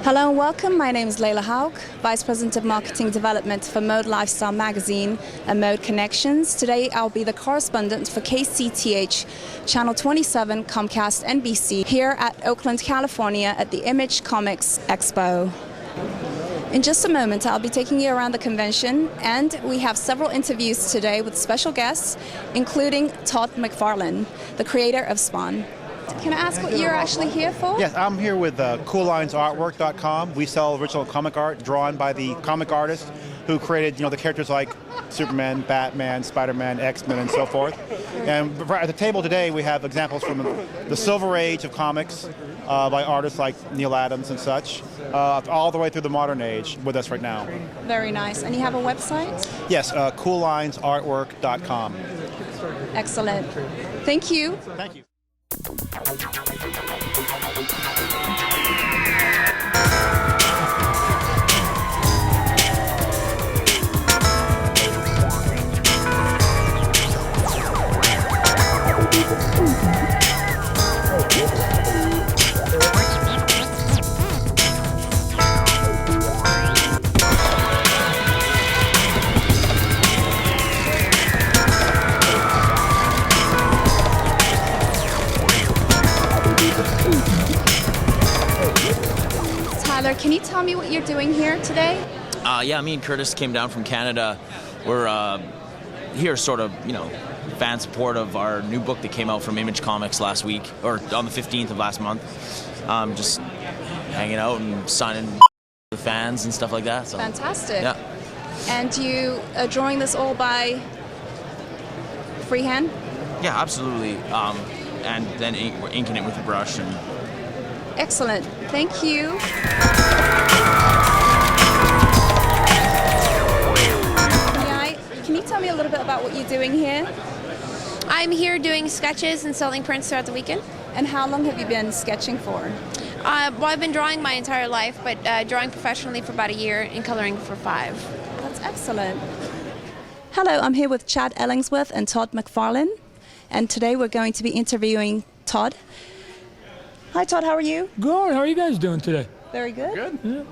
Hello and welcome. My name is Layla Hauk, Vice President of Marketing Development for Mode Lifestyle Magazine and Mode Connections. Today I'll be the correspondent for KCTH Channel 27 Comcast NBC here at Oakland, California at the ImageComics Expo. In just a moment, I'll be taking you around the convention, and we have several interviews today with special guests, including Todd McFarlane, the creator of Spawn. Can I ask what you're actually here for? Yes, I'm here with CoolLinesArtwork.com. We sell original comic art drawn by the comic artist who created, the characters like Superman, Batman, Spider-Man, X-Men, and so forth. And at the table today, we have examples from the Silver Age of comics by artists like Neil Adams and such, all the way through the modern age with us right now. Very nice. And you have a website? Yes, CoolLinesArtwork.com. Excellent. Thank you. Thank you. Tyler, can you tell me what you're doing here today? Yeah, me and Curtis came down from Canada. We're here sort of, fan support of our new book that came out from ImageComics last week, or on the 15th of last month. Just hanging out and signing the fans and stuff like that. So. Fantastic. Yeah. And you are drawing this all by freehand? Yeah, absolutely. And then we're inking it with a brush. And excellent. Thank you. Can you tell me a little bit about what you're doing here? I'm here doing sketches and selling prints throughout the weekend. And how long have you been sketching for? Well, I've been drawing my entire life, but drawing professionally for about a year and coloring for 5. That's excellent. Hello, I'm here with Chad Ellingsworth and Todd McFarlane, and today we're going to be interviewing Todd. Hi Todd, how are you? Good. How are you guys doing today? Very good. Good.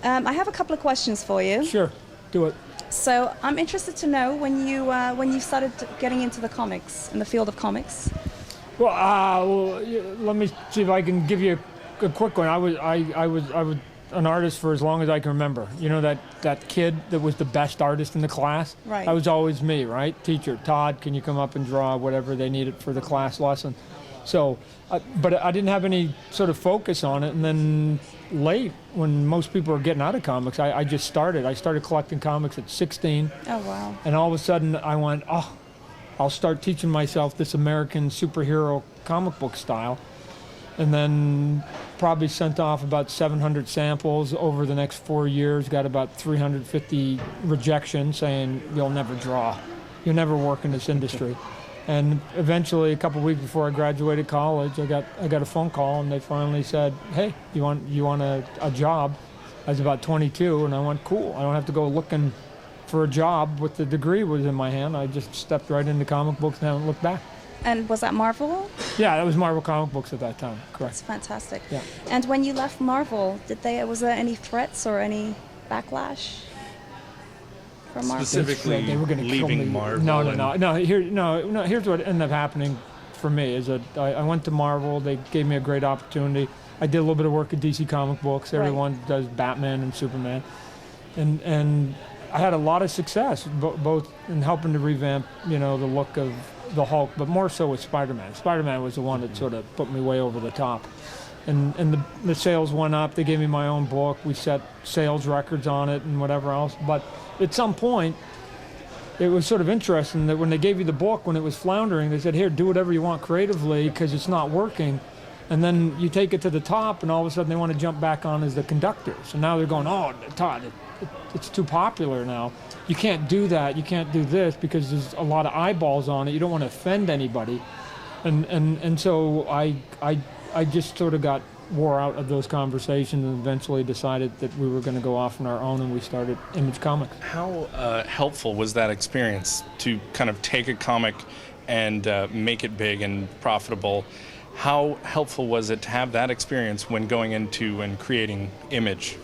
Yeah. I have a couple of questions for you. Sure. Do it. So I'm interested to know when you started getting into the comics, in the field of comics. Well, let me see if I can give you a quick one. I was an artist for as long as I can remember. You know that kid that was the best artist in the class? Right. That was always me, right? Teacher, Todd, can you come up and draw whatever they needed for the class lesson? So, but I didn't have any sort of focus on it, and then late, when most people were getting out of comics, I just started. I started collecting comics at 16. Oh, wow. And all of a sudden, I went, I'll start teaching myself this American superhero comic book style. And then probably sent off about 700 samples over the next 4 years, got about 350 rejections saying, you'll never draw. You'll never work in this industry. And eventually, a couple of weeks before I graduated college, I got a phone call, and they finally said, "Hey, you want a job?" I was about 22, and I went, "Cool! I don't have to go looking for a job with the degree was in my hand. I just stepped right into comic books and haven't looked back." And was that Marvel? Yeah, that was Marvel comic books at that time. Correct. That's fantastic. Yeah. And when you left Marvel, was there any threats or any backlash from Marvel? Specifically, they were going to leaving kill me. Marvel. No. Here's what ended up happening for me is that I went to Marvel. They gave me a great opportunity. I did a little bit of work at DC Comic Books. Everyone does Batman and Superman, and I had a lot of success both in helping to revamp, the look of the Hulk, but more so with Spider-Man. Spider-Man was the one that sort of put me way over the top. And the sales went up. They gave me my own book. We set sales records on it and whatever else. But at some point, it was sort of interesting that when they gave you the book, when it was floundering, they said, here, do whatever you want creatively because it's not working. And then you take it to the top, and all of a sudden they want to jump back on as the conductors. And now they're going, oh, Todd, it's too popular now. You can't do that. You can't do this because there's a lot of eyeballs on it. You don't want to offend anybody. And so I just sort of got wore out of those conversations and eventually decided that we were going to go off on our own, and we started ImageComics. How helpful was that experience to kind of take a comic and make it big and profitable? How helpful was it to have that experience when going into and creating Image?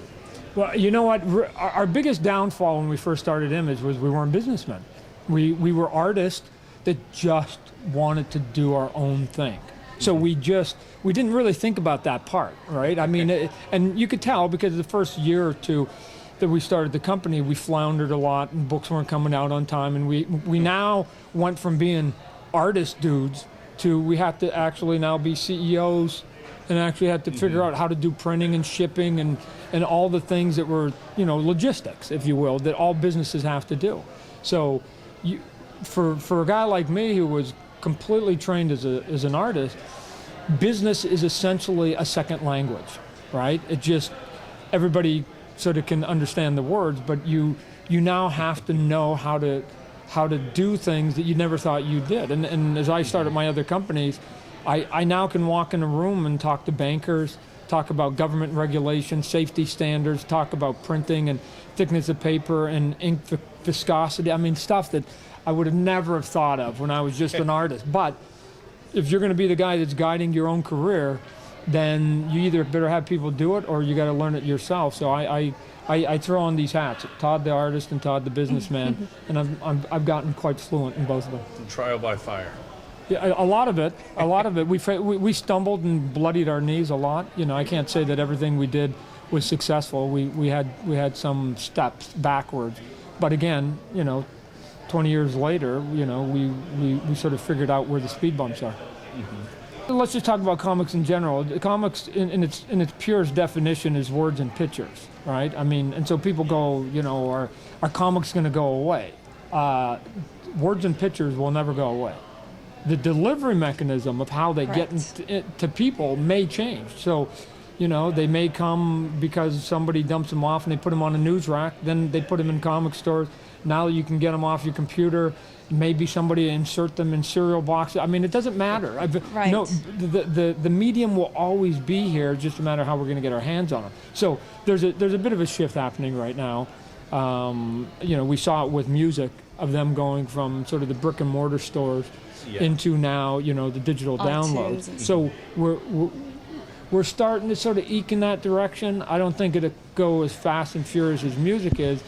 Well, you know what? Our biggest downfall when we first started Image was we weren't businessmen. We were artists that just wanted to do our own thing. So we didn't really think about that part, right? I mean, and you could tell because the first year or two that we started the company, we floundered a lot and books weren't coming out on time. And we now went from being artist dudes to we have to actually now be CEOs and actually have to figure out how to do printing and shipping and all the things that were, logistics, if you will, that all businesses have to do. So for a guy like me who was completely trained as an artist, business is essentially a second language, right? It just, everybody sort of can understand the words, but you now have to know how to do things that you never thought you did. And as I started my other companies, I now can walk in a room and talk to bankers, talk about government regulations, safety standards, talk about printing and thickness of paper and ink viscosity. I mean, stuff that I would have never have thought of when I was just an artist. But if you're going to be the guy that's guiding your own career, then you either better have people do it or you got to learn it yourself. So I throw on these hats, Todd the artist and Todd the businessman, and I've gotten quite fluent in both of them. Trial by fire. Yeah, a lot of it. We stumbled and bloodied our knees a lot. I can't say that everything we did was successful. We had some steps backwards, but again, 20 years later, we sort of figured out where the speed bumps are. Let's just talk about comics in general. The comics, in its purest definition, is words and pictures, right? I mean, and so people go, are comics going to go away? Words and pictures will never go away. The delivery mechanism of how they get to people may change. So, they may come because somebody dumps them off and they put them on a news rack. Then they put them in comic stores. Now you can get them off your computer. Maybe somebody insert them in cereal boxes. I mean, it doesn't matter. Right. No, the medium will always be here. Just a matter of how we're going to get our hands on them. So there's a bit of a shift happening right now. We saw it with music of them going from sort of the brick and mortar stores into now, the digital downloads. So we're starting to sort of eke in that direction. I don't think it'll go as fast and furious as music is,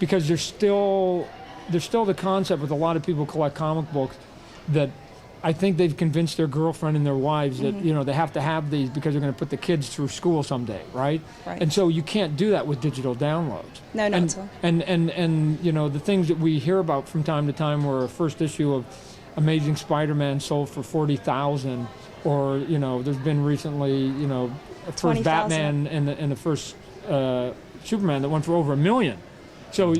because there's still the concept with a lot of people who collect comic books that I think they've convinced their girlfriend and their wives that they have to have these because they're going to put the kids through school someday, right? And so you can't do that with digital downloads. No, not at all. And the things that we hear about from time to time, where a first issue of Amazing Spider-Man sold for 40,000, or there's been recently a first 20,000. Batman and the first Superman that went for over $1 million. So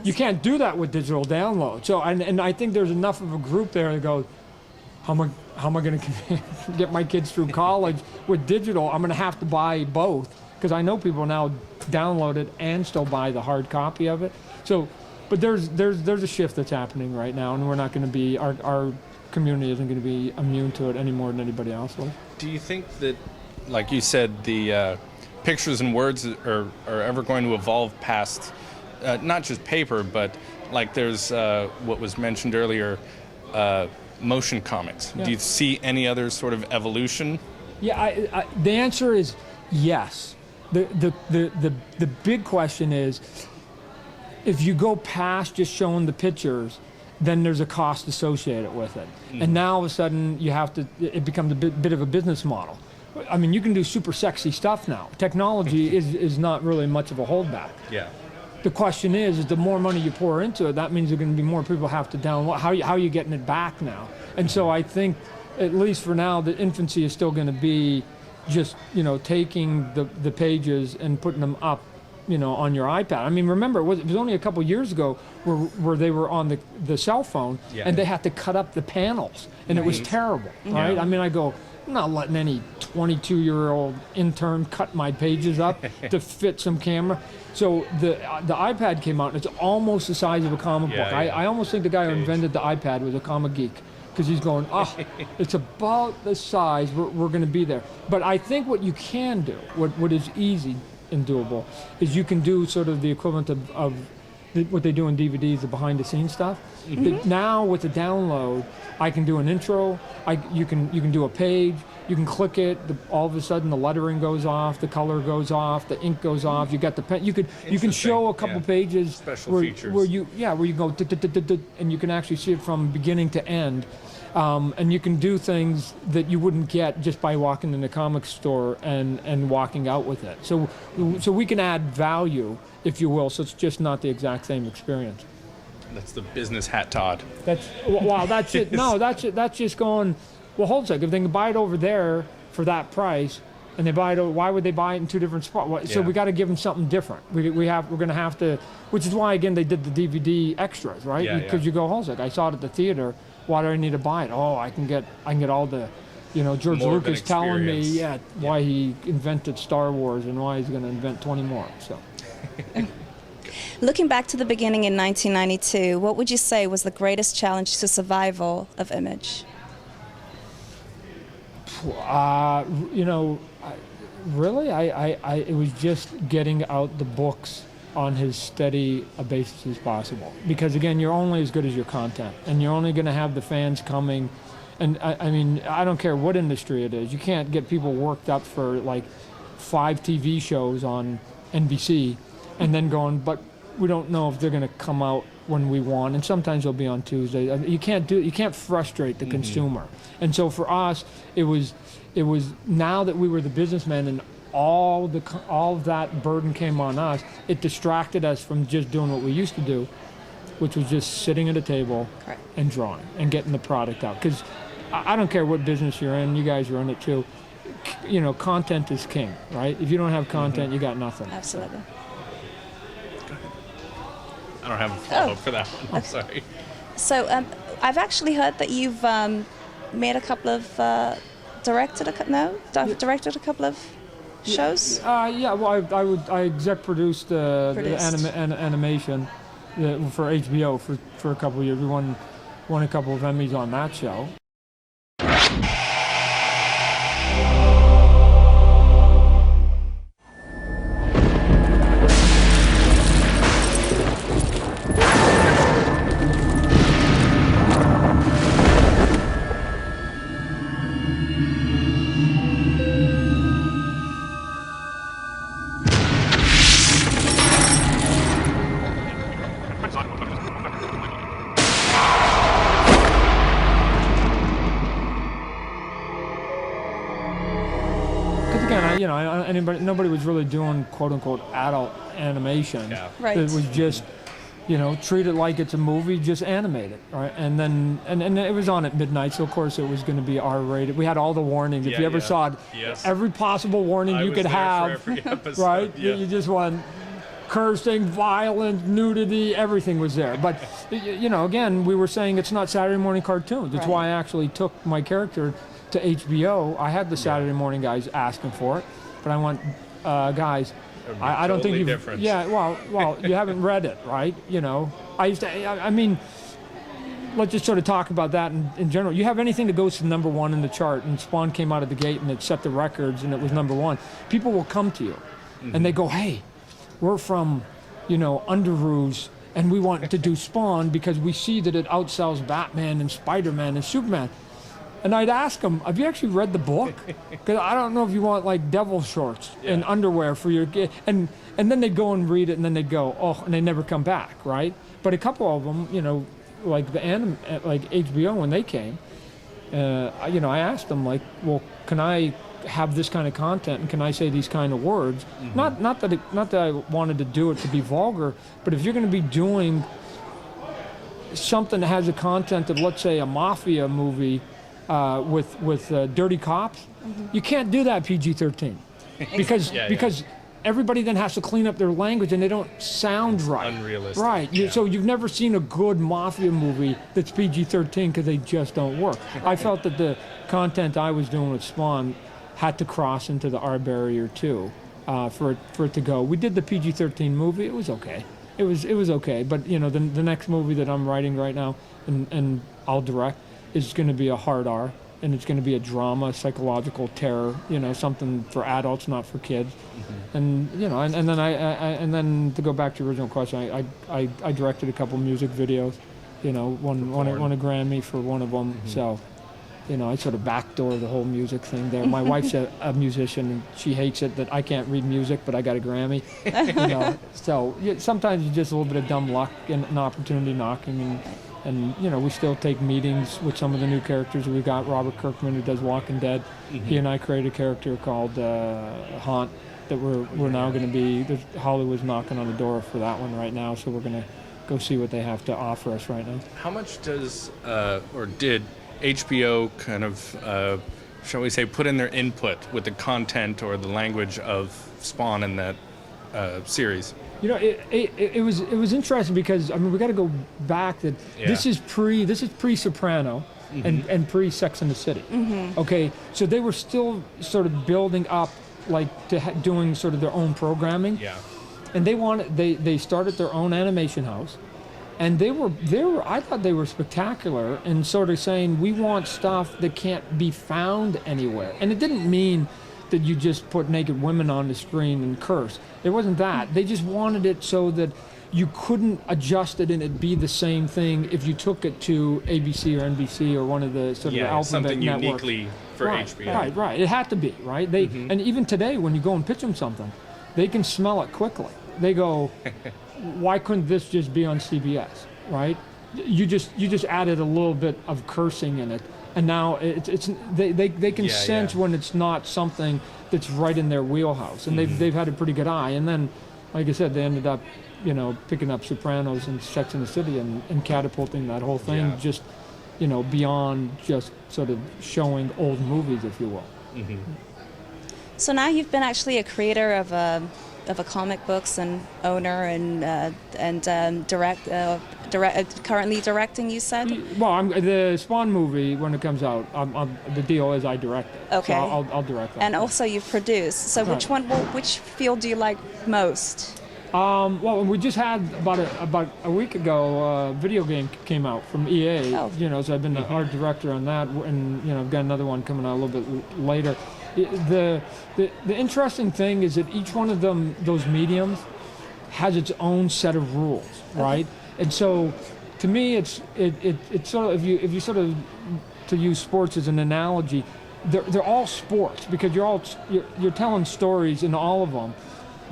you can't do that with digital download. So and I think there's enough of a group there that goes, how am I going to get my kids through college with digital? I'm going to have to buy both, because I know people now download it and still buy the hard copy of it. So, but there's a shift that's happening right now, and we're not going to be, our community isn't going to be immune to it any more than anybody else will. Do you think that, like you said, the pictures and words are ever going to evolve past not just paper, but like there's what was mentioned earlier, motion comics? Yeah. Do you see any other sort of evolution? Yeah, the answer is yes. The big question is, if you go past just showing the pictures, then there's a cost associated with it. And now all of a sudden it becomes a bit of a business model. I mean, you can do super sexy stuff now. Technology is not really much of a holdback. Yeah. The question is the more money you pour into it, that means there are going to be more people have to download. How are you getting it back now? And so I think, at least for now, the infancy is still going to be just, taking the pages and putting them up, on your iPad. I mean, remember, it was only a couple years ago where they were on the cell phone, and they had to cut up the panels, and it was terrible, right? I mean, I go, I'm not letting any 22-year-old intern cut my pages up to fit some camera. So the iPad came out, and it's almost the size of a comic book. I almost think the guy who invented the iPad was a comic geek, because he's going, it's about the size, we're going to be there. But I think what you can do, what is easy and doable, is you can do sort of the equivalent of what they do in DVDs, the behind the scenes stuff. But now with the download, I can do an intro. You can do a page. You can click it. All of a sudden, the lettering goes off, the color goes off, the ink goes off. You got the pen. You can show a couple pages Special features. where you go and you can actually see it from beginning to end. And you can do things that you wouldn't get just by walking in the comic store and walking out with it. So we can add value, if you will. So it's just not the exact same experience. That's the business hat, Todd. That's it. No, that's it. That's just going. Well, hold a second. If they can buy it over there for that price, and they buy it, why would they buy it in two different spots? So we got to give them something different. We're going to have to, which is why again they did the DVD extras, right? Because you go, hold a second. I saw it at the theater. Why do I need to buy it? Oh, I can get all the, George More Lucas telling me, why he invented Star Wars and why he's going to invent 20 more. So. Looking back to the beginning in 1992, what would you say was the greatest challenge to survival of Image? Really, it was just getting out the books on as steady a basis as possible. Because again, you're only as good as your content, and you're only going to have the fans coming. And I mean, I don't care what industry it is. You can't get people worked up for like 5 TV shows on NBC, and then going, but we don't know if they're going to come out when we want. And sometimes they'll be on Tuesday. You can't frustrate the consumer. And so for us, it was now that we were the businessmen and all of that burden came on us, it distracted us from just doing what we used to do, which was just sitting at a table and drawing and getting the product out. Because I don't care what business you're in, you guys are in it too. Content is king, right? If you don't have content, you got nothing. Absolutely. I don't have a follow-up for that one. I'm sorry. So I've actually heard that you've made a couple of directed a couple of shows. Well, I exec produced the animation for HBO for a couple of years. We won a couple of Emmys on that show. Nobody was really doing quote-unquote adult animation. Yeah. Right. It was just, treat it like it's a movie, just animate it, right? And then and it was on at midnight, so of course it was going to be R-rated. We had all the warnings. If you ever saw it, every possible warning you could have, right? Yeah. You just want cursing, violence, nudity, everything was there. But again, we were saying it's not Saturday morning cartoons. It's why I actually took my character to HBO. I had the Saturday morning guys asking for it, but I want guys. I don't think you've. Different. Yeah, well, you haven't read it, right? I used to. I mean, let's just sort of talk about that in general. You have anything that goes to number 1 in the chart, and Spawn came out of the gate and it set the records, and it was number 1. People will come to you, and they go, "Hey, we're from, Underoos, and we want to do Spawn because we see that it outsells Batman and Spider-Man and Superman." And I'd ask them, have you actually read the book? Because I don't know if you want like devil shorts and underwear for your kid. And then they'd go and read it, and then they'd go, and they never come back, right? But a couple of them, like like HBO when they came, I asked them like, well, can I have this kind of content and can I say these kind of words? Not that I wanted to do it to be vulgar, but if you're going to be doing something that has a content of, let's say, a mafia movie. With dirty cops, you can't do that PG-13 because everybody then has to clean up their language and they don't sound right. Unrealistic. Right. So you've never seen a good mafia movie that's PG-13 because they just don't work. I felt that the content I was doing with Spawn had to cross into the R barrier too, for it to go. We did the PG-13 movie. It was okay. It was okay. But the next movie that I'm writing right now and I'll direct is going to be a hard R. and it's going to be a drama, psychological terror, something for adults, not for kids. And and then to go back to your original question, I directed a couple music videos, won a Grammy for one of them. So, I sort of backdoor the whole music thing there. My wife's a musician, and she hates it that I can't read music, but I got a Grammy. So sometimes it's just a little bit of dumb luck and an opportunity knocking, and we still take meetings with some of the new characters. We've got Robert Kirkman, who does Walking Dead. He and I created a character called Haunt that we're now going to be. Hollywood's knocking on the door for that one right now, so we're going to go see what they have to offer us right now. How much does or did HBO kind of, shall we say, put in their input with the content or the language of Spawn in that series? It was interesting because we got to go back that this is pre Soprano and pre Sex and the City. Okay, so they were still sort of building up doing sort of their own programming. Yeah. And they started their own animation house. And they were I thought they were spectacular in sort of saying, we want stuff that can't be found anywhere. And it didn't mean that you just put naked women on the screen and curse. It wasn't that. They just wanted it so that you couldn't adjust it and it'd be the same thing if you took it to ABC or NBC or one of the sort of the alphabet something networks. uniquely for HBO. Right. It had to be, right? And even today, when you go and pitch them something, they can smell it quickly. They go, why couldn't this just be on CBS, right? You just added a little bit of cursing in it, and now they can sense when it's not something that's right in their wheelhouse, and they've had a pretty good eye. And then, like I said, they ended up, picking up Sopranos and Sex and the City and catapulting that whole thing just, beyond just sort of showing old movies, if you will. So now you've been actually a creator of a comic books and owner and currently directing, you said? Well, the Spawn movie, when it comes out, the deal is I direct it. Okay. So I'll direct that. And also you've produced. So which field do you like most? Well, we just had about a week ago, a video game came out from EA. So I've been the art director on that, and I've got another one coming out a little bit later. The interesting thing is that each one of those mediums has its own set of rules, right? And so, to me, it's sort of if you sort of, to use sports as an analogy, they're all sports because you're telling stories in all of them.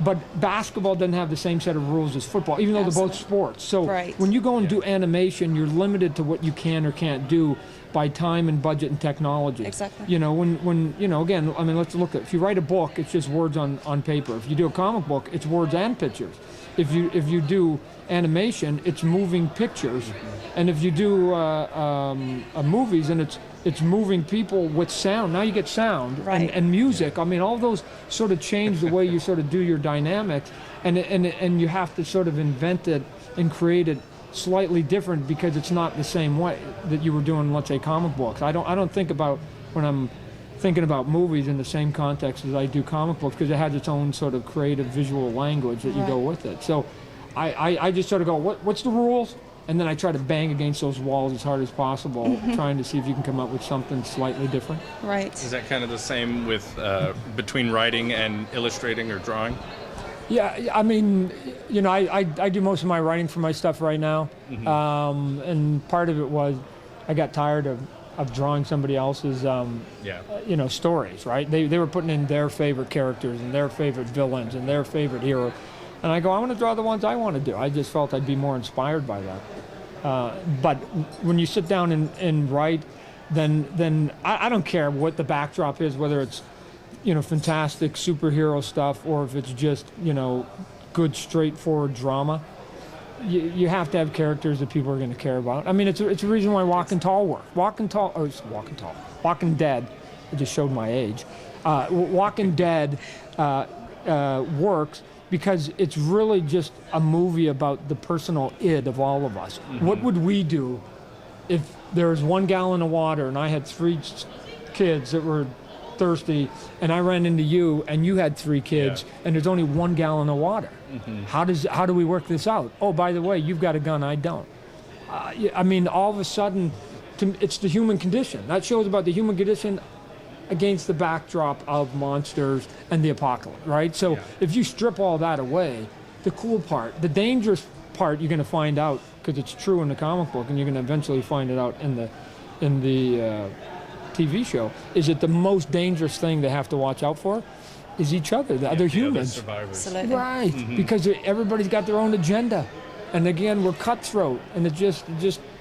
But basketball doesn't have the same set of rules as football, even though they're both sports. So when you go and do animation, you're limited to what you can or can't do by time and budget and technology. Exactly. When again, let's look at, if you write a book, it's just words on paper. If you do a comic book, it's words and pictures. If you do animation, it's moving pictures. And if you do movies, and it's moving people with sound. Now you get sound and music. All those sort of change the way you sort of do your dynamics, and you have to sort of invent it and create it slightly different because it's not the same way that you were doing, let's say, comic books. I don't think about when I'm thinking about movies in the same context as I do comic books because it has its own sort of creative visual language that you go with it. So I just sort of go, what's the rules? And then I try to bang against those walls as hard as possible, trying to see if you can come up with something slightly different. Right. Is that kind of the same with between writing and illustrating or drawing? Yeah, I do most of my writing for my stuff right now, and part of it was I got tired of drawing somebody else's, stories. Right? They were putting in their favorite characters and their favorite villains and their favorite heroes. And I go, I want to draw the ones I want to do. I just felt I'd be more inspired by that. But when you sit down and write, then I don't care what the backdrop is, whether it's, fantastic superhero stuff or if it's just, good, straightforward drama. You have to have characters that people are going to care about. It's a reason why Walking Tall works. Walking Dead, I just showed my age. Walking Dead works because it's really just a movie about the personal id of all of us. What would we do if there was 1 gallon of water and I had 3 kids that were thirsty and I ran into you and you had 3 kids and there's only 1 gallon of water? How do we work this out? Oh, by the way, you've got a gun, I don't. All of a sudden it's the human condition. That show's about the human condition against the backdrop of monsters and the apocalypse, right? So if you strip all that away, the cool part, the dangerous part, you're going to find out, because it's true in the comic book, and you're going to eventually find it out in the TV show, is that the most dangerous thing they have to watch out for is each other, the other humans. Absolutely. Right, because everybody's got their own agenda. And again, we're cutthroat, and it's just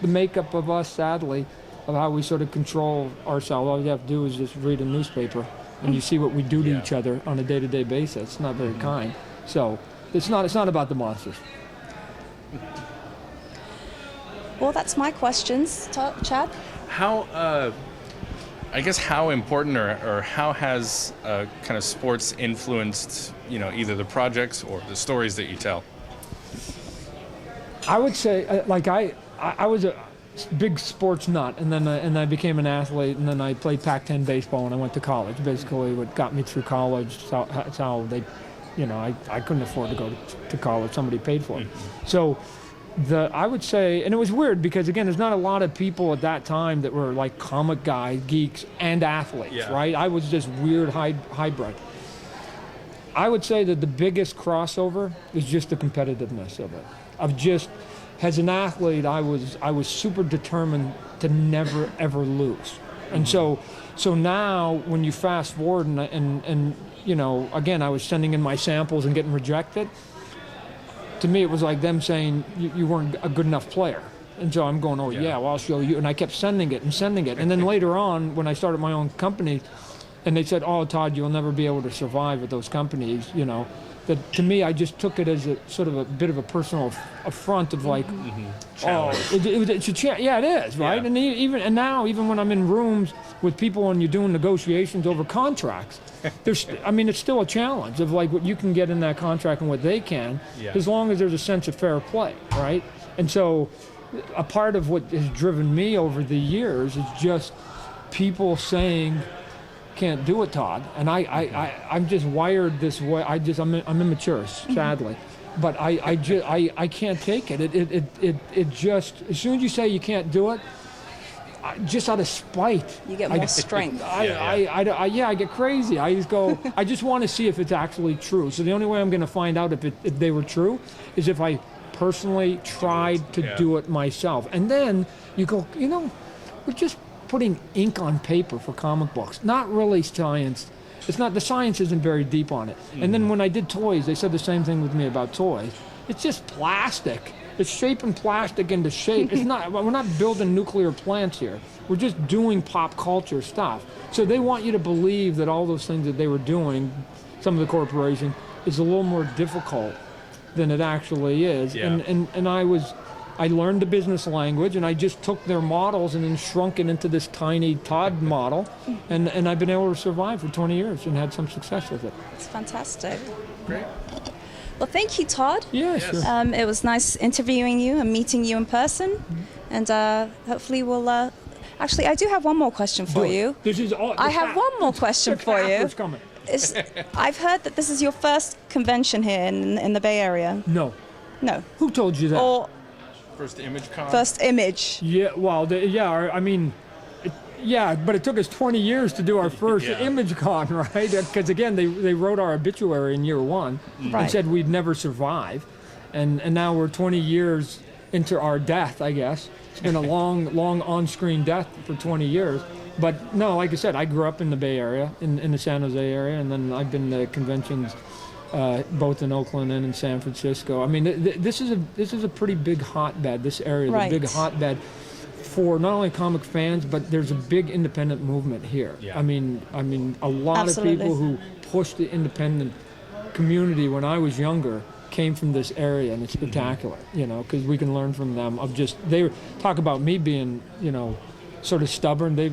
the makeup of us, sadly, of how we sort of control ourselves. All you have to do is just read a newspaper, and you see what we do to each other on a day-to-day basis. It's not very kind. So it's not about the monsters. Well, that's my questions. Chad? I guess how important or how has kind of sports influenced, either the projects or the stories that you tell? I would say, I was a big sports nut, and then I became an athlete, and then I played Pac-10 baseball when I went to college. Basically, what got me through college, that's how they, I couldn't afford to go to college. Somebody paid for it. So I would say, and it was weird because, again, there's not a lot of people at that time that were like comic guys, geeks, and athletes, right? I was this weird hybrid. I would say that the biggest crossover is just the competitiveness of it. As an athlete, I was super determined to never ever lose, and so now when you fast forward and again, I was sending in my samples and getting rejected. To me, it was like them saying you weren't a good enough player, and so I'm going, well, I'll show you, and I kept sending it, and then later on when I started my own company, and they said, oh, Todd, you'll never be able to survive at those companies, that to me, I just took it as a sort of a bit of a personal affront of like, it's a chance. Yeah, it is, right? Yeah. And now, even when I'm in rooms with people and you're doing negotiations over contracts, it's still a challenge of like what you can get in that contract and what they can, as long as there's a sense of fair play, right? And so, a part of what has driven me over the years is just people saying, "Can't do it, Todd," and I'm just wired this way. I'm immature, sadly, but I can't take it. It just, as soon as you say you can't do it, just out of spite, you get more strength. I get crazy. I just go. I just want to see if it's actually true. So the only way I'm going to find out if they were true is if I personally tried to do it myself. And then you go, we're just putting ink on paper for comic books, not really science. It's not, the science isn't very deep on it. And then when I did toys, they said the same thing with me about toys. It's just plastic. It's shaping plastic into shape. It's not, we're not building nuclear plants here. We're just doing pop culture stuff. So they want you to believe that all those things that they were doing, some of the corporation, is a little more difficult than it actually is. Yeah. And I learned the business language, and I just took their models and then shrunk it into this tiny Todd model, and I've been able to survive for 20 years and had some success with it. It's fantastic. Great. Well, thank you, Todd. Yeah, sure. It was nice interviewing you and meeting you in person, and hopefully we'll... Actually, I do have one more question for you. I have one more question for you. Coming. I've heard that this is your first convention here in the Bay Area. No. Who told you that? Or First ImageCon? First Image. Yeah, well, but it took us 20 years to do our first ImageCon, right? Because again, they wrote our obituary in year one and said we'd never survive, and now we're 20 years into our death, I guess. It's been a long on-screen death for 20 years. But no, like I said, I grew up in the Bay Area, in the San Jose area, and then I've been to conventions both in Oakland and in San Francisco. I mean, this is a pretty big hotbed. This area is a big hotbed for not only comic fans, but there's a big independent movement here. Yeah. I mean, a lot of people who pushed the independent community when I was younger came from this area, and it's spectacular, because we can learn from them. They talk about me being, sort of stubborn. The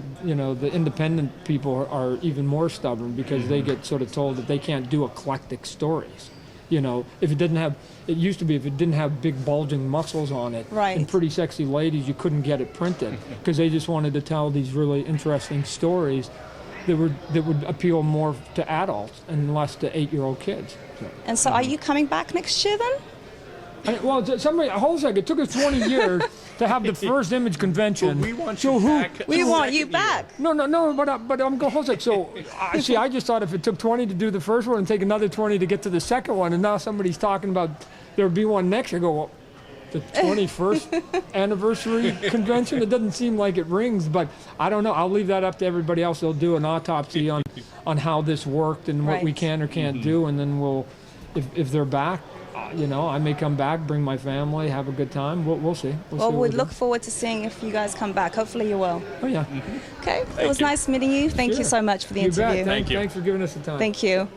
independent people are even more stubborn because they get sort of told that they can't do eclectic stories. If it didn't have big bulging muscles on it and pretty sexy ladies, you couldn't get it printed because they just wanted to tell these really interesting stories that would appeal more to adults and less to 8-year-old kids. And so are you coming back next year then? Hold a second. It took us 20 years. to have the first image convention. But we want so you who? back. We want you back. No, but I'm going to so I just thought if it took 20 to do the first one and take another 20 to get to the second one, and now somebody's talking about there'll be one next year. I go, well, the 21st anniversary convention. It doesn't seem like it rings, but I don't know. I'll leave that up to everybody else. They'll do an autopsy on how this worked and what we can or can't do, and then we'll, if they're back, I may come back, bring my family, have a good time. We'll see. Well, we'd look forward to seeing if you guys come back. Hopefully you will. Oh yeah. Okay. It was nice meeting you. Thank you so much for the interview. Thanks for giving us the time. Thank you.